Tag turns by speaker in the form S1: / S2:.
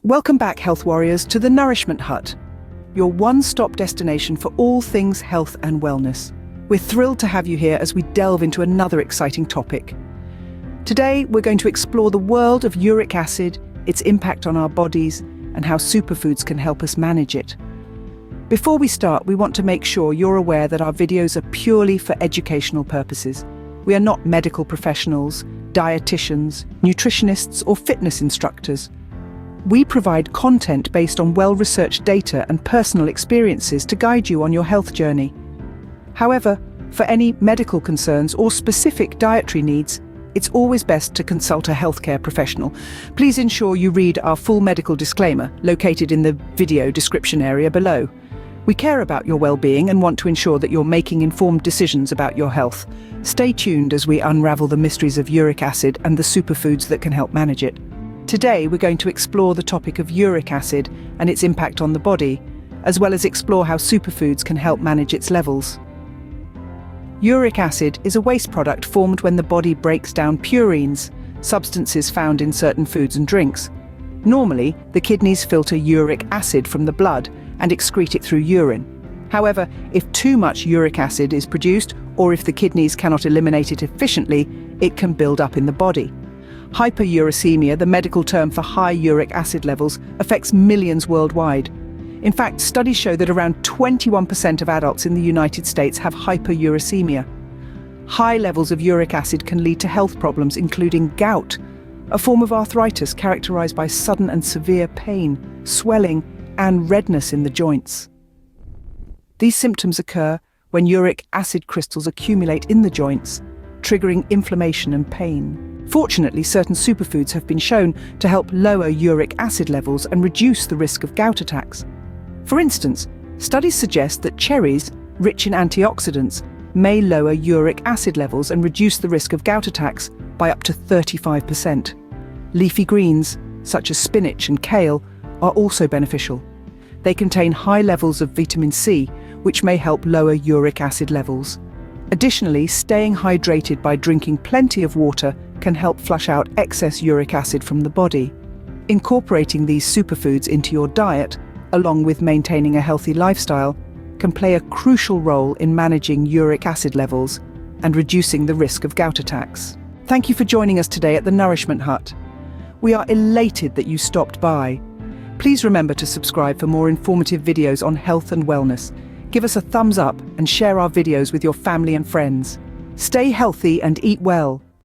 S1: Welcome back, health warriors, to the Nourishment Hut, your one-stop destination for all things health and wellness. We're thrilled to have you here as we delve into another exciting topic. Today, we're going to explore the world of uric acid, its impact on our bodies, and how superfoods can help us manage it. Before we start, we want to make sure you're aware that our videos are purely for educational purposes. We are not medical professionals, dietitians, nutritionists, or fitness instructors. We provide content based on well-researched data and personal experiences to guide you on your health journey. However, for any medical concerns or specific dietary needs, it's always best to consult a healthcare professional. Please ensure you read our full medical disclaimer located in the video description area below. We care about your well-being and want to ensure that you're making informed decisions about your health. Stay tuned as we unravel the mysteries of uric acid and the superfoods that can help manage it. Today, we're going to explore the topic of uric acid and its impact on the body, as well as explore how superfoods can help manage its levels. Uric acid is a waste product formed when the body breaks down purines, substances found in certain foods and drinks. Normally, the kidneys filter uric acid from the blood and excrete it through urine. However, if too much uric acid is produced, or if the kidneys cannot eliminate it efficiently, it can build up in the body. Hyperuricemia, the medical term for high uric acid levels, affects millions worldwide. In fact, studies show that around 21% of adults in the United States have hyperuricemia. High levels of uric acid can lead to health problems, including gout, a form of arthritis characterized by sudden and severe pain, swelling, and redness in the joints. These symptoms occur when uric acid crystals accumulate in the joints, triggering inflammation and pain. Fortunately, certain superfoods have been shown to help lower uric acid levels and reduce the risk of gout attacks. For instance, studies suggest that cherries, rich in antioxidants, may lower uric acid levels and reduce the risk of gout attacks by up to 35%. Leafy greens, such as spinach and kale, are also beneficial. They contain high levels of vitamin C, which may help lower uric acid levels. Additionally, staying hydrated by drinking plenty of water can help flush out excess uric acid from the body. Incorporating these superfoods into your diet, along with maintaining a healthy lifestyle, can play a crucial role in managing uric acid levels and reducing the risk of gout attacks. Thank you for joining us today at the Nourishment Hut. We are elated that you stopped by. Please remember to subscribe for more informative videos on health and wellness. Give us a thumbs up and share our videos with your family and friends. Stay healthy and eat well.